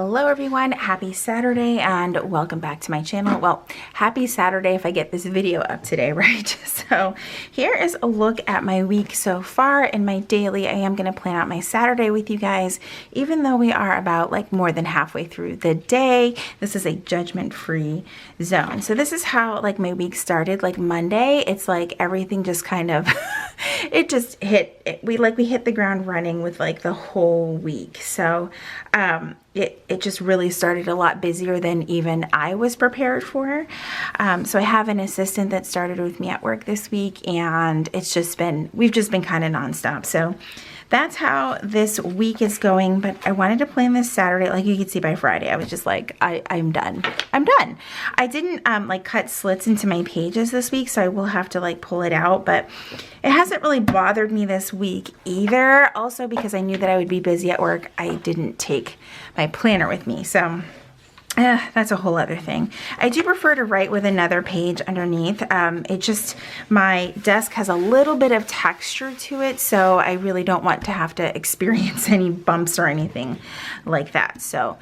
Hello everyone, happy Saturday and welcome back to my channel. Well, happy Saturday if I get this video up today, right? So here is a look at my week so far in my daily. I am going to plan out my Saturday with you guys, even though we are about like more than halfway through the day. This is a judgment-free zone. So this is how like my week started. Like Monday, it's like everything just kind of, it just hit, we hit the ground running with like the whole week. So, it just really started a lot busier than even I was prepared for. So I have an assistant that started with me at work this week, and we've just been kind of nonstop. So that's how this week is going, but I wanted to plan this Saturday. Like you can see by Friday, I was just like, I'm done. I'm done. I didn't like cut slits into my pages this week, so I will have to like pull it out, but it hasn't really bothered me this week either. Also because I knew that I would be busy at work, I didn't take my planner with me. So that's a whole other thing. I do prefer to write with another page underneath. My desk has a little bit of texture to it, so I really don't want to have to experience any bumps or anything like that. So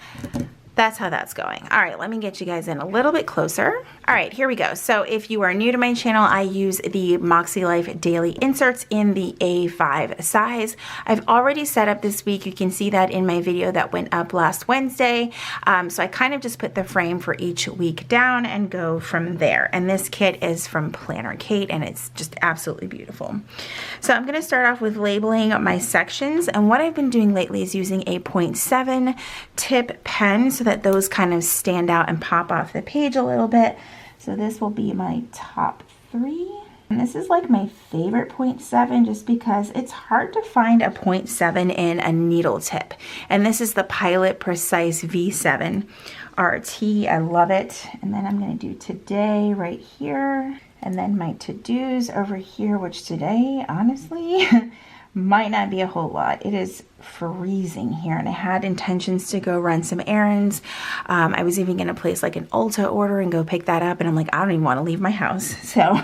that's how that's going. All right, let me get you guys in a little bit closer. All right, here we go. So if you are new to my channel, I use the makselife daily inserts in the A5 size. I've already set up this week. You can see that in my video that went up last Wednesday. So I kind of just put the frame for each week down and go from there. And this kit is from Planner Kate, and it's just absolutely beautiful. So I'm gonna start off with labeling my sections. And what I've been doing lately is using a 0.7 tip pen so that those kind of stand out and pop off the page a little bit. So this will be my top 3. And this is like my favorite 0.7 just because it's hard to find a 0.7 in a needle tip. And this is the Pilot Precise V7 RT. I love it. And then I'm going to do today right here. And then my to-dos over here, which today, honestly, might not be a whole lot. It is freezing here, and I had intentions to go run some errands. I was even going to place like an Ulta order and go pick that up, and I'm like, I don't even want to leave my house. So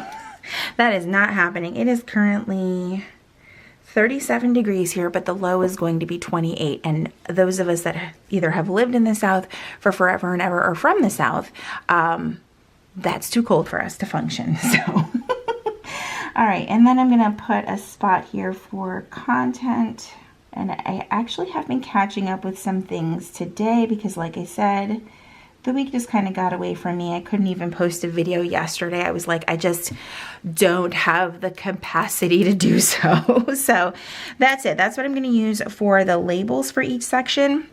that is not happening. It is currently 37 degrees here, but the low is going to be 28. And those of us that either have lived in the South for forever and ever or from the South, that's too cold for us to function. So all right, and then I'm gonna put a spot here for content. And I actually have been catching up with some things today because like I said, the week just kind of got away from me. I couldn't even post a video yesterday. I was like, I just don't have the capacity to do so. So that's it. That's what I'm gonna use for the labels for each section.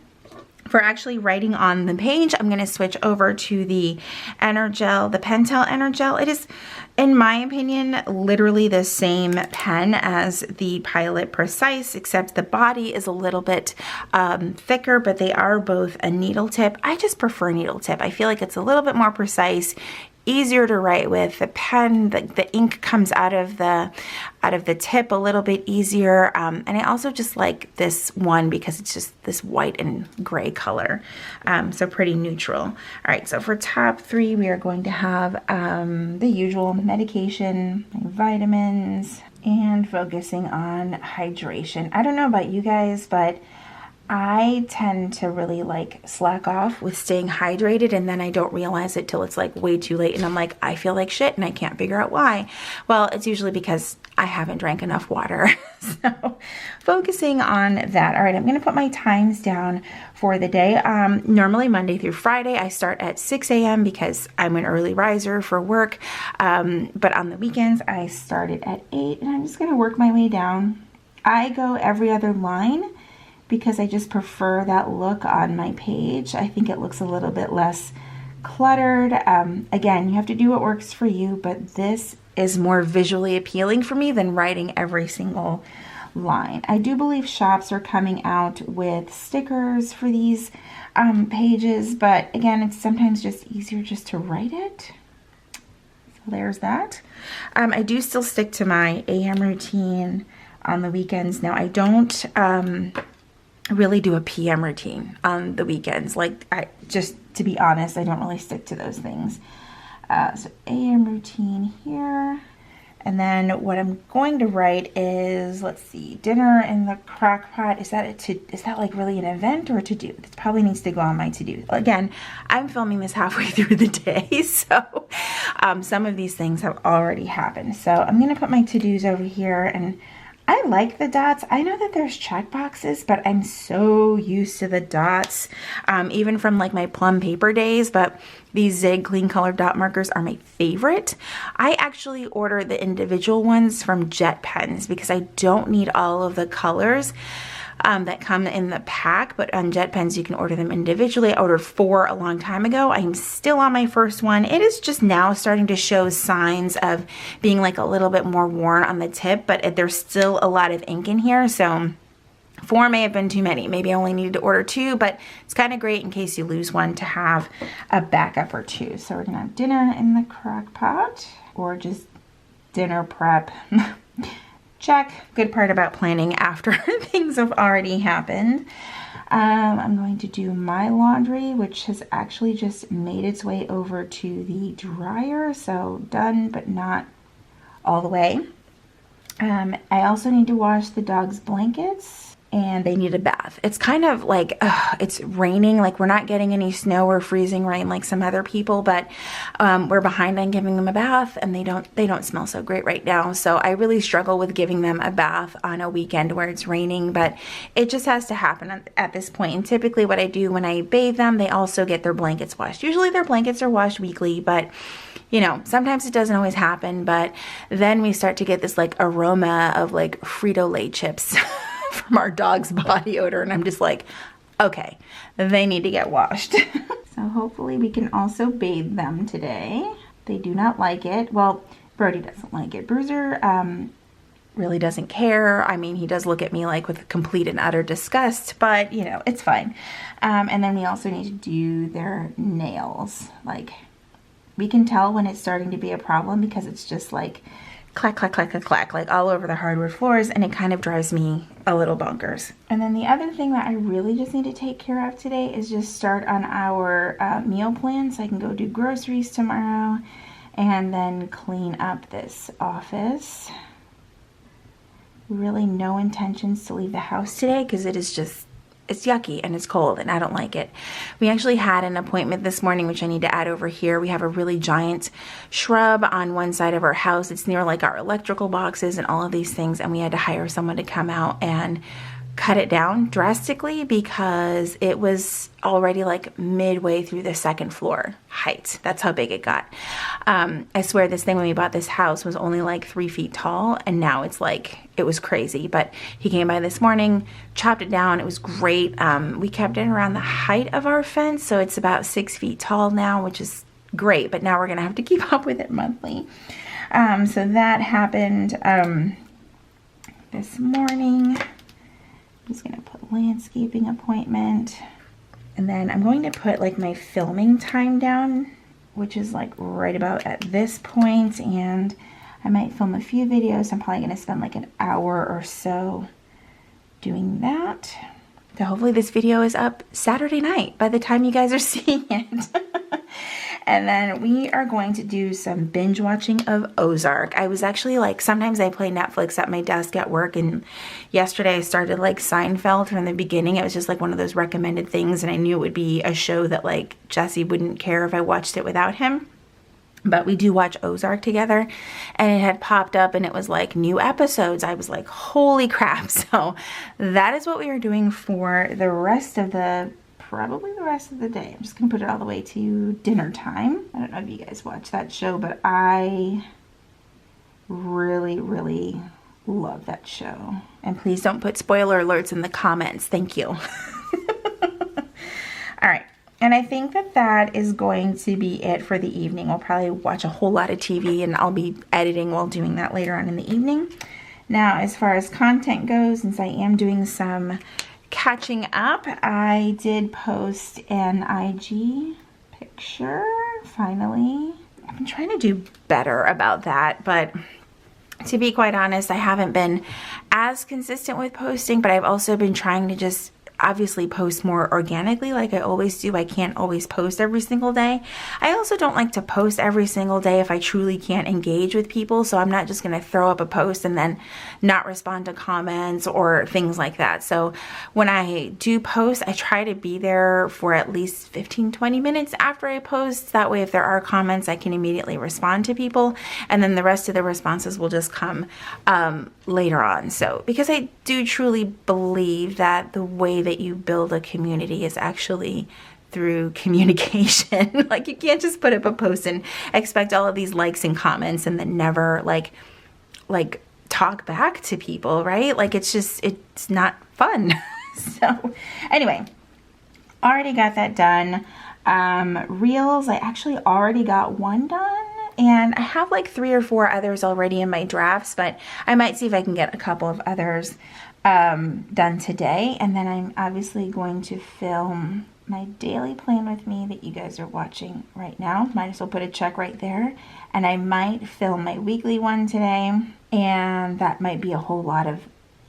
For actually writing on the page, I'm going to switch over to the Energel, the Pentel Energel. It is, in my opinion, literally the same pen as the Pilot Precise, except the body is a little bit thicker, but they are both a needle tip. I just prefer needle tip. I feel like it's a little bit more precise, easier to write with. The pen, the ink comes out of the tip a little bit easier, and I also just like this one because it's just this white and gray color, so pretty neutral. All right, so for top 3 we are going to have the usual medication, vitamins, and focusing on hydration. I don't know about you guys, but I tend to really like slack off with staying hydrated, and then I don't realize it till it's like way too late and I'm like, I feel like shit and I can't figure out why. Well, it's usually because I haven't drank enough water. So focusing on that. All right, I'm gonna put my times down for the day. Normally Monday through Friday, I start at 6 a.m. because I'm an early riser for work. But on the weekends, I started at 8 and I'm just gonna work my way down. I go every other line because I just prefer that look on my page. I think it looks a little bit less cluttered. Again, you have to do what works for you, but this is more visually appealing for me than writing every single line. I do believe shops are coming out with stickers for these pages, but again, it's sometimes just easier just to write it. So there's that. I do still stick to my AM routine on the weekends. Now, I don't really do a PM routine on the weekends. Like, just to be honest, I don't really stick to those things. So AM routine here. And then what I'm going to write is, let's see, dinner in the crock pot. Is that like really an event or a to-do? This probably needs to go on my to-do. Again, I'm filming this halfway through the day, so some of these things have already happened. So I'm going to put my to-dos over here, and I like the dots. I know that there's check boxes, but I'm so used to the dots, even from like my plum paper days, but these Zig clean color dot markers are my favorite. I actually order the individual ones from Jet Pens because I don't need all of the colors that come in the pack, but on Jet Pens you can order them individually. I ordered 4 a long time ago. I'm still on my first one. It is just now starting to show signs of being like a little bit more worn on the tip, but there's still a lot of ink in here, so 4 may have been too many. Maybe I only needed to order 2, but it's kind of great in case you lose one to have a backup or 2. So we're gonna have dinner in the crock pot, or just dinner prep. Check. Good part about planning after things have already happened. I'm going to do my laundry, which has actually just made its way over to the dryer. So done, but not all the way. I also need to wash the dog's blankets, and they need a bath. It's kind of like, it's raining, like we're not getting any snow or freezing rain like some other people, but we're behind on giving them a bath, and they don't smell so great right now. So I really struggle with giving them a bath on a weekend where it's raining, but it just has to happen at this point. And typically what I do when I bathe them, they also get their blankets washed. Usually their blankets are washed weekly, but you know, sometimes it doesn't always happen. But then we start to get this like aroma of like Frito-Lay chips from our dog's body odor, and I'm just like, okay, they need to get washed. So hopefully we can also bathe them today. They do not like it. Well, Brody doesn't like it. Bruiser really doesn't care. I mean, he does look at me like with complete and utter disgust, but you know, it's fine. And then we also need to do their nails. Like, we can tell when it's starting to be a problem because it's just like clack, clack, clack, clack, clack, like all over the hardwood floors, and it kind of drives me a little bonkers. And then the other thing that I really just need to take care of today is just start on our meal plan so I can go do groceries tomorrow and then clean up this office. Really no intentions to leave the house today because it is just, it's yucky and it's cold and I don't like it. We actually had an appointment this morning, which I need to add over here. We have a really giant shrub on one side of our house. It's near like our electrical boxes and all of these things, and we had to hire someone to come out and cut it down drastically because it was already like midway through the second floor height. That's how big it got. I swear this thing when we bought this house was only like 3 feet tall, and now it's like, it was crazy. But he came by this morning, chopped it down. It was great. We kept it around the height of our fence, so it's about 6 feet tall now, which is great, but now we're gonna have to keep up with it monthly. So that happened this morning. I'm just gonna put landscaping appointment, and then I'm going to put like my filming time down, which is like right about at this point, and I might film a few videos. I'm probably gonna spend like an hour or so doing that. So hopefully this video is up Saturday night by the time you guys are seeing it. And then we are going to do some binge watching of Ozark. I was actually like, sometimes I play Netflix at my desk at work, and yesterday I started like Seinfeld from the beginning. It was just like one of those recommended things, and I knew it would be a show that like Jesse wouldn't care if I watched it without him. But we do watch Ozark together, and it had popped up and it was like new episodes. I was like, holy crap. So that is what we are doing for the rest of the, probably the rest of the day. I'm just gonna put it all the way to dinner time. I don't know if you guys watch that show, but I really, really love that show. And please don't put spoiler alerts in the comments. Thank you. All right. And I think that that is going to be it for the evening. We'll probably watch a whole lot of TV, and I'll be editing while doing that later on in the evening. Now, as far as content goes, since I am doing some catching up, I did post an IG picture, finally. I've been trying to do better about that, but to be quite honest, I haven't been as consistent with posting, but I've also been trying to just obviously post more organically like I always do. I can't always post every single day. I also don't like to post every single day if I truly can't engage with people. So I'm not just going to throw up a post and then not respond to comments or things like that. So when I do post, I try to be there for at least 15-20 minutes after I post. That way, if there are comments, I can immediately respond to people. And then the rest of the responses will just come later on. So because I do truly believe that the way that you build a community is actually through communication. Like, you can't just put up a post and expect all of these likes and comments and then never like talk back to people, right? Like, it's not fun. So anyway, already got that done. Reels, I actually already got one done, and I have like 3 or 4 others already in my drafts, but I might see if I can get a couple of others done today. And then I'm obviously going to film my daily plan with me that you guys are watching right now. Might as well put a check right there. And I might film my weekly one today, and that might be a whole lot of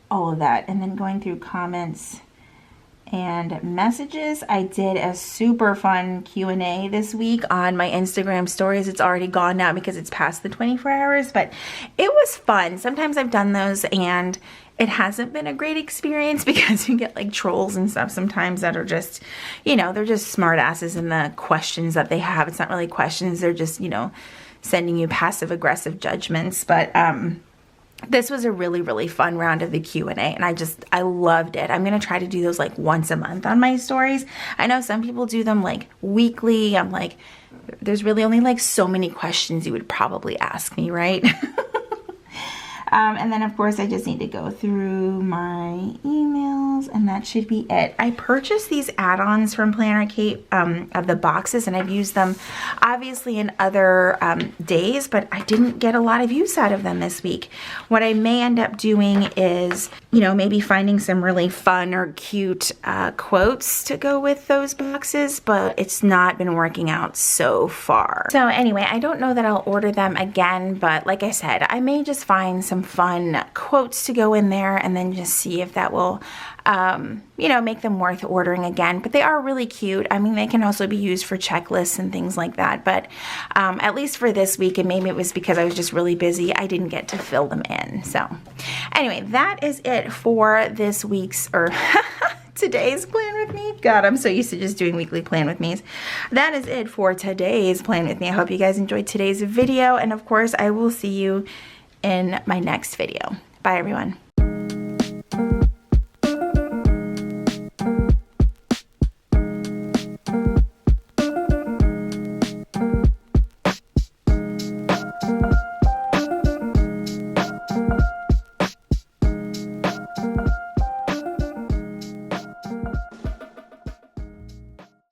all of that. And then going through comments and messages. I did a super fun Q&A this week on my Instagram stories. It's already gone now because it's past the 24 hours, but it was fun. Sometimes I've done those and it hasn't been a great experience because you get like trolls and stuff sometimes that are just, you know, they're just smart asses in the questions that they have. It's not really questions. They're just, you know, sending you passive aggressive judgments. But this was a really, really fun round of the Q&A, and I loved it. I'm going to try to do those like once a month on my stories. I know some people do them like weekly. I'm like, there's really only like so many questions you would probably ask me, right? And then of course I just need to go through my emails, and that should be it. I purchased these add-ons from Planner Kate of the boxes, and I've used them obviously in other days, but I didn't get a lot of use out of them this week. What I may end up doing is, you know, maybe finding some really fun or cute quotes to go with those boxes, but it's not been working out so far. So anyway, I don't know that I'll order them again, but like I said, I may just find some fun quotes to go in there and then just see if that will you know, make them worth ordering again. But they are really cute. I mean, they can also be used for checklists and things like that, but at least for this week, and maybe it was because I was just really busy, I didn't get to fill them in. So anyway, that is it for this week's, or today's plan with me. God, I'm so used to just doing weekly plan with me's. That is it for today's plan with me. I hope you guys enjoyed today's video, and of course I will see you in my next video. Bye everyone.